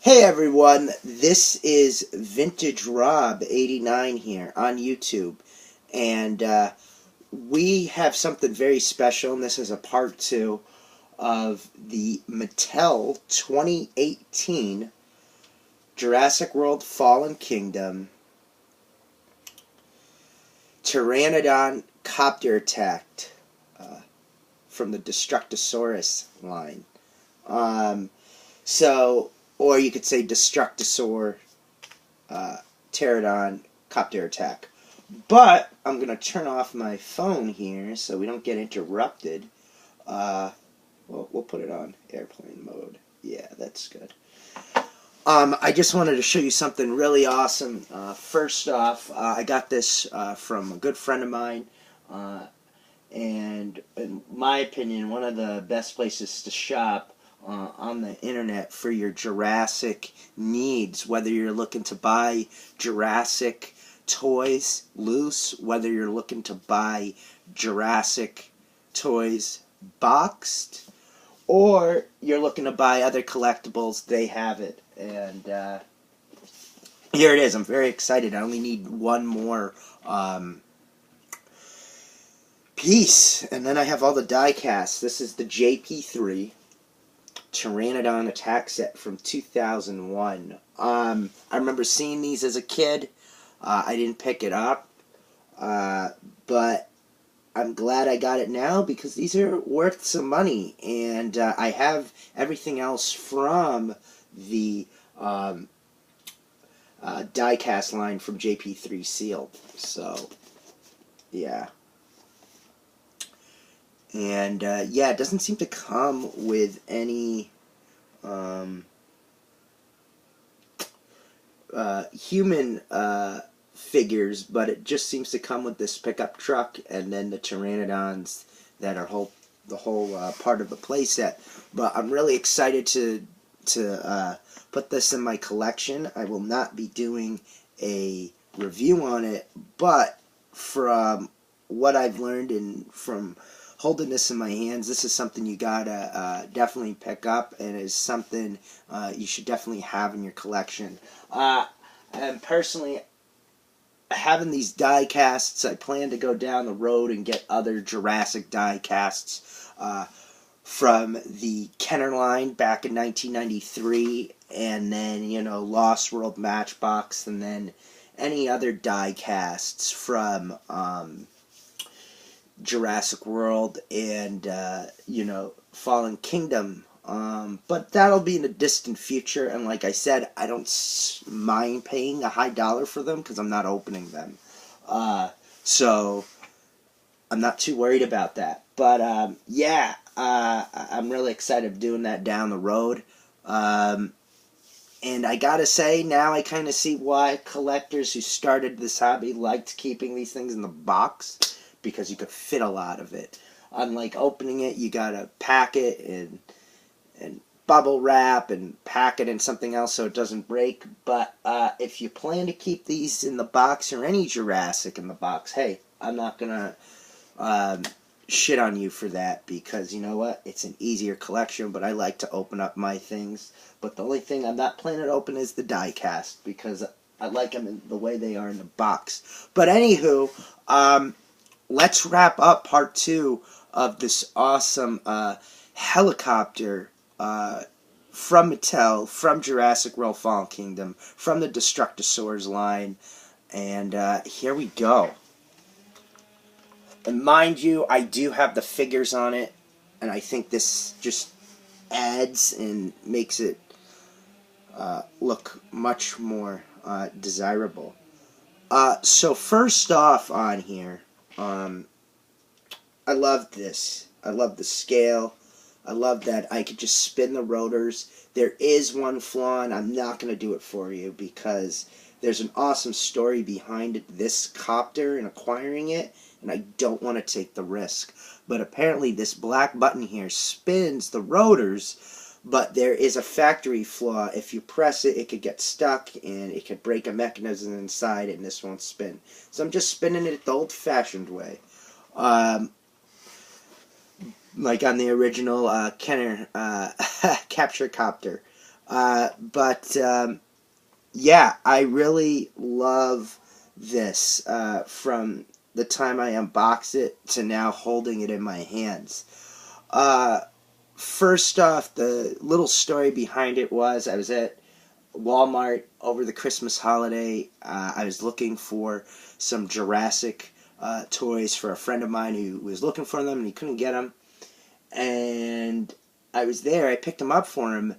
Hey everyone, this is Vintage Rob 89 here on YouTube, and we have something very special, and this is a part 2 of the Mattel 2018 Jurassic World Fallen Kingdom Pteranodon Copter Attack from the Destructosaurus line. Or you could say Destructosaur, Pteranodon, Copter Attack. But I'm going to turn off my phone here so we don't get interrupted. We'll put it on airplane mode. Yeah, that's good. I just wanted to show you something really awesome. First off, I got this from a good friend of mine. And in my opinion, one of the best places to shop on the internet for your Jurassic needs, whether you're looking to buy Jurassic toys loose, whether you're looking to buy Jurassic toys boxed, or you're looking to buy other collectibles, they have it. And here it is. I'm very excited. I only need one more piece, and then I have all the die casts. This is the JP3 Pteranodon attack set from 2001. I remember seeing these as a kid. I didn't pick it up, but I'm glad I got it now because these are worth some money, and I have everything else from the die-cast line from JP3 sealed. So, yeah. And, yeah, it doesn't seem to come with any human figures, but it just seems to come with this pickup truck and then the Pteranodons that are the whole part of the playset. But I'm really excited to put this in my collection. I will not be doing a review on it, but from what I've learned and from holding this in my hands, this is something you gotta definitely pick up, and is something you should definitely have in your collection. And personally, having these die casts, I plan to go down the road and get other Jurassic die casts from the Kenner line back in 1993, and then, you know, Lost World Matchbox, and then any other die casts from Jurassic World and, you know, Fallen Kingdom. But that'll be in the distant future, and like I said, I don't mind paying a high dollar for them because I'm not opening them. So I'm not too worried about that. But, yeah, I'm really excited of doing that down the road. And I gotta say, now I kind of see why collectors who started this hobby liked keeping these things in the box, because you could fit a lot of it. Unlike opening it, you gotta pack it and bubble wrap and pack it in something else so it doesn't break. But if you plan to keep these in the box, or any Jurassic in the box, hey, I'm not gonna shit on you for that, because you know what? It's an easier collection, but I like to open up my things. But the only thing I'm not planning to open is the die cast, because I like them in the way they are in the box. But anywho, let's wrap up part 2 of this awesome helicopter from Mattel, from Jurassic World Fallen Kingdom, from the Destructosaurs line. And here we go. And mind you, I do have the figures on it, and I think this just adds and makes it look much more desirable. So first off on here, I love this. I love the scale. I love that I could just spin the rotors. There is one flaw, and I'm not going to do it for you because there's an awesome story behind this copter and acquiring it, and I don't want to take the risk. But apparently this black button here spins the rotors, but there is a factory flaw. If you press it, it could get stuck, and it could break a mechanism inside, and this won't spin. So I'm just spinning it the old-fashioned way. Like on the original Kenner Capture Copter. Yeah, I really love this from the time I unboxed it to now holding it in my hands. Uh, First off, the little story behind it was I was at Walmart over the Christmas holiday. I was looking for some Jurassic toys for a friend of mine who was looking for them and he couldn't get them. And I was there, I picked them up for him,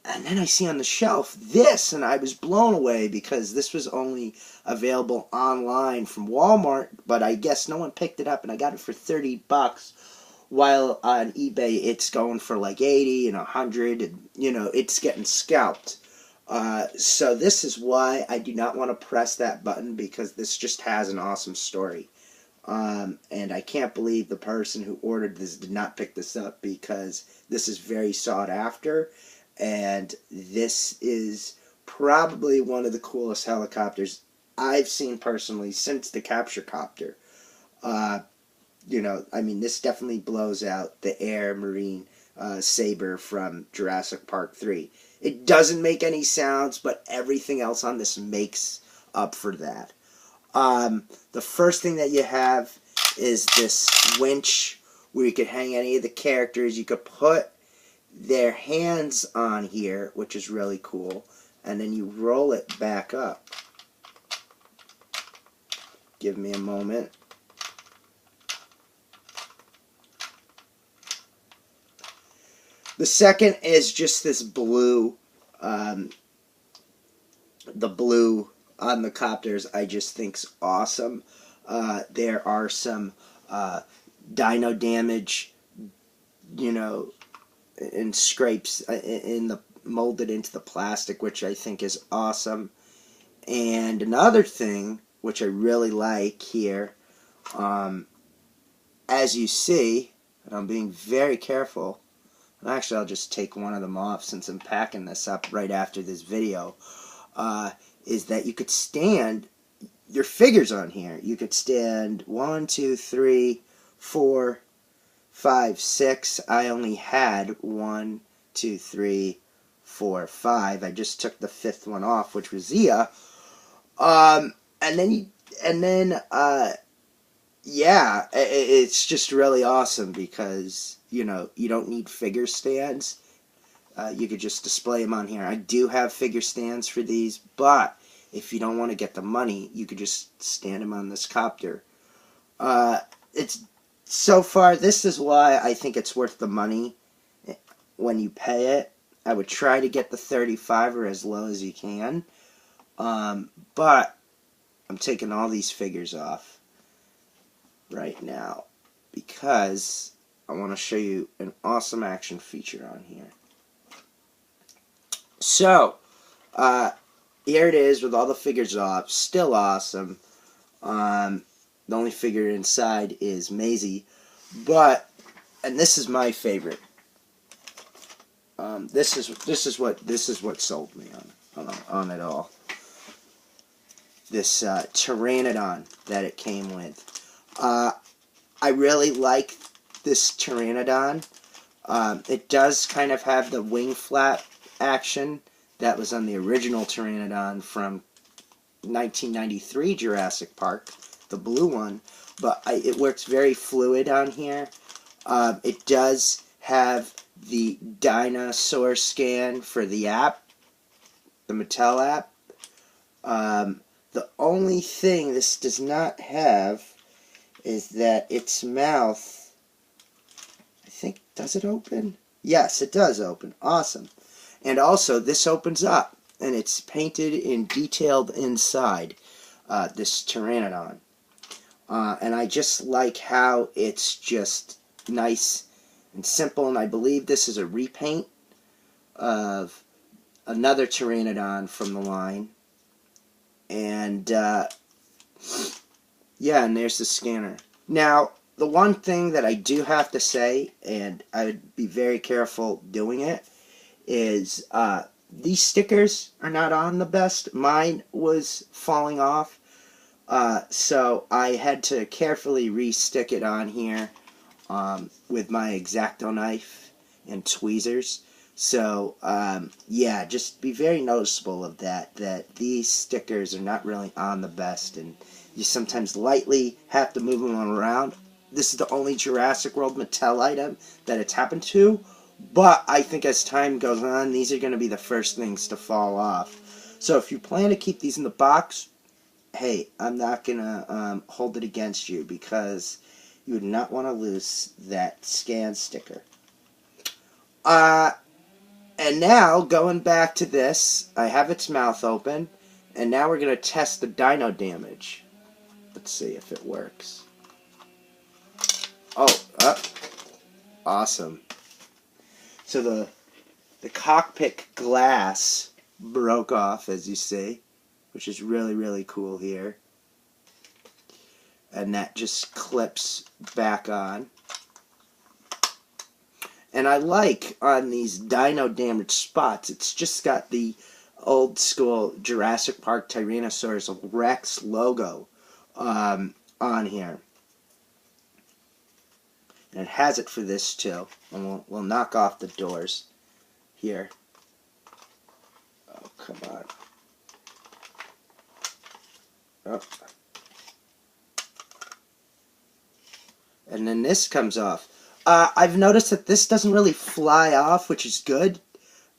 and then I see on the shelf this, and I was blown away because this was only available online from Walmart, but I guess no one picked it up, and I got it for $30, while on eBay it's going for like 80 and 100, and it's getting scalped. So this is why I do not want to press that button, because this just has an awesome story. And I can't believe the person who ordered this did not pick this up, because this is very sought after, and this is probably one of the coolest helicopters I've seen personally since the Capture Copter. This definitely blows out the Air Marine Sabre from Jurassic Park 3. It doesn't make any sounds, but everything else on this makes up for that. The first thing that you have is this winch where you could hang any of the characters. You could put their hands on here, which is really cool, and then you roll it back up. Give me a moment. The second is just this blue, the blue on the copters I just think's awesome. There are some dino damage, and scrapes molded into the plastic, which I think is awesome. And another thing which I really like here, as you see, and I'm being very careful. And actually, I'll just take one of them off since I'm packing this up right after this video. Is that you could stand your figures on here. You could stand 1, 2, 3, 4, 5, 6. I only had 1, 2, 3, 4, 5. I just took the fifth one off, which was Zia. It's just really awesome because you don't need figure stands. You could just display them on here. I do have figure stands for these, but if you don't want to get the money, you could just stand them on this copter. It's so far, this is why I think it's worth the money when you pay it. I would try to get the 35 or as low as you can, but I'm taking all these figures off right now because I want to show you an awesome action feature on here. So, here it is with all the figures off. Still awesome. The only figure inside is Maisie, and this is my favorite. This is what sold me on it all. This Pteranodon that it came with. I really like this Pteranodon. It does kind of have the wing flap action that was on the original Pteranodon from 1993 Jurassic Park, the blue one, but it works very fluid on here. It does have the dinosaur scan for the app, the Mattel app. The only thing this does not have is that its mouth, I think, does it open? Yes, it does open. Awesome. And also, this opens up, and it's painted and detailed inside this Pteranodon. And I just like how it's just nice and simple, and I believe this is a repaint of another Pteranodon from the line. And, yeah, and there's the scanner. Now, the one thing that I do have to say, and I would be very careful doing it, is these stickers are not on the best. Mine was falling off, so I had to carefully re-stick it on here with my X-Acto knife and tweezers. So, yeah, just be very noticeable of that these stickers are not really on the best, and you sometimes lightly have to move them around. This is the only Jurassic World Mattel item that it's happened to, but I think as time goes on, these are going to be the first things to fall off. So if you plan to keep these in the box, hey, I'm not going to hold it against you, because you would not want to lose that scan sticker. And now, going back to this, I have its mouth open, and now we're going to test the dino damage. Let's see if it works. Oh, awesome. So the cockpit glass broke off, as you see, which is really, really cool here. And that just clips back on. And I like on these dino damaged spots, it's just got the old school Jurassic Park Tyrannosaurus Rex logo on here. And it has it for this too. And we'll knock off the doors here. Oh, come on. Oh. And then this comes off. I've noticed that this doesn't really fly off, which is good,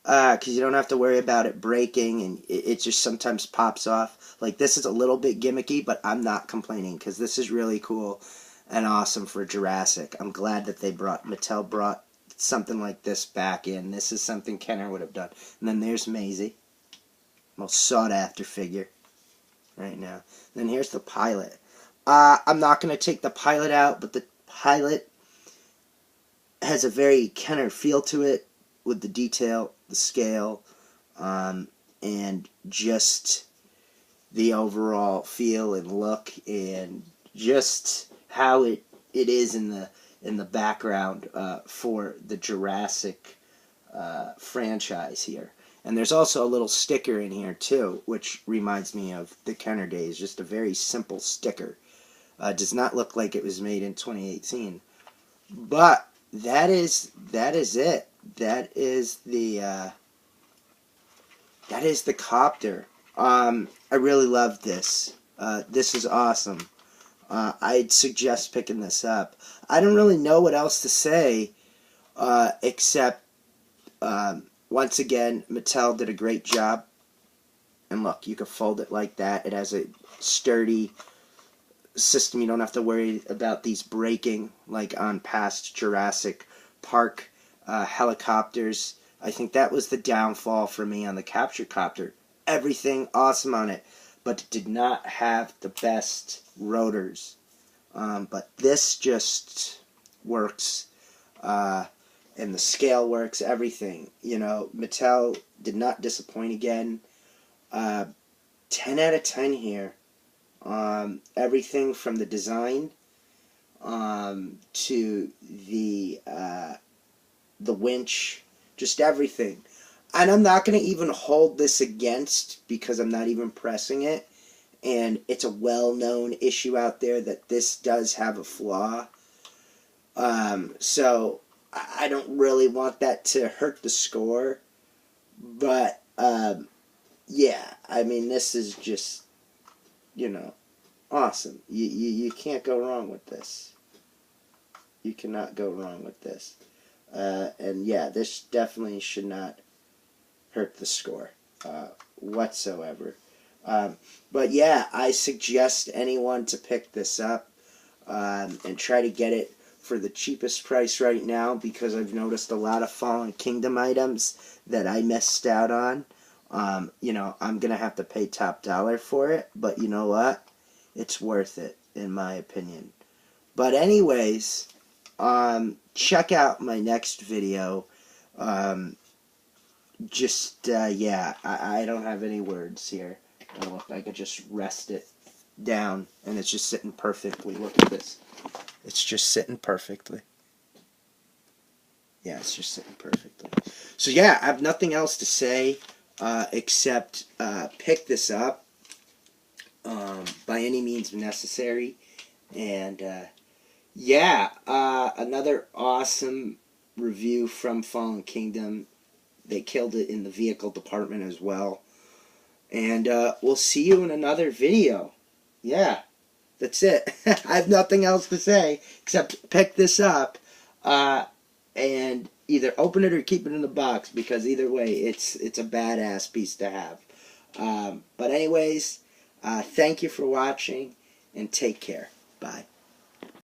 because you don't have to worry about it breaking, and it just sometimes pops off. Like, this is a little bit gimmicky, but I'm not complaining, because this is really cool and awesome for Jurassic. I'm glad that Mattel brought something like this back in. This is something Kenner would have done. And then there's Maisie, most sought-after figure right now. Then here's the pilot. I'm not going to take the pilot out, but the pilot has a very Kenner feel to it, with the detail, the scale, and just the overall feel and look, and just how it is in the background for the Jurassic franchise here. And there's also a little sticker in here too, which reminds me of the Kenner days. Just a very simple sticker. Does not look like it was made in 2018, but that is it. That is the copter. I really love this. This is awesome. I'd suggest picking this up. I don't really know what else to say, except once again, Mattel did a great job. And look, you can fold it like that. It has a sturdy system. You don't have to worry about these breaking like on past Jurassic Park helicopters. I think that was the downfall for me on the Capture Copter. Everything awesome on it, but it did not have the best rotors. But this just works, and the scale works, everything. You know, Mattel did not disappoint again. 10 out of 10 here. Everything from the design to the winch, just everything. And I'm not going to even hold this against, because I'm not even pressing it, and it's a well-known issue out there that this does have a flaw. So I don't really want that to hurt the score, but yeah, I mean, this is just, you know, awesome. You can't go wrong with this. You cannot go wrong with this. And yeah, this definitely should not hurt the score whatsoever. But yeah, I suggest anyone to pick this up and try to get it for the cheapest price right now, because I've noticed a lot of Fallen Kingdom items that I missed out on. You know, I'm going to have to pay top dollar for it, but you know what? It's worth it, in my opinion. But anyways, check out my next video. Yeah, I don't have any words here. Oh, look, I could just rest it down, and it's just sitting perfectly. Look at this. It's just sitting perfectly. Yeah, it's just sitting perfectly. So yeah, I have nothing else to say except pick this up by any means necessary. And yeah, another awesome review from Fallen Kingdom. they killed it in the vehicle department as well. And we'll see you in another video. Yeah, that's it. I have nothing else to say except pick this up and either open it or keep it in the box, because either way, it's a badass piece to have. But anyways, thank you for watching, and take care. Bye.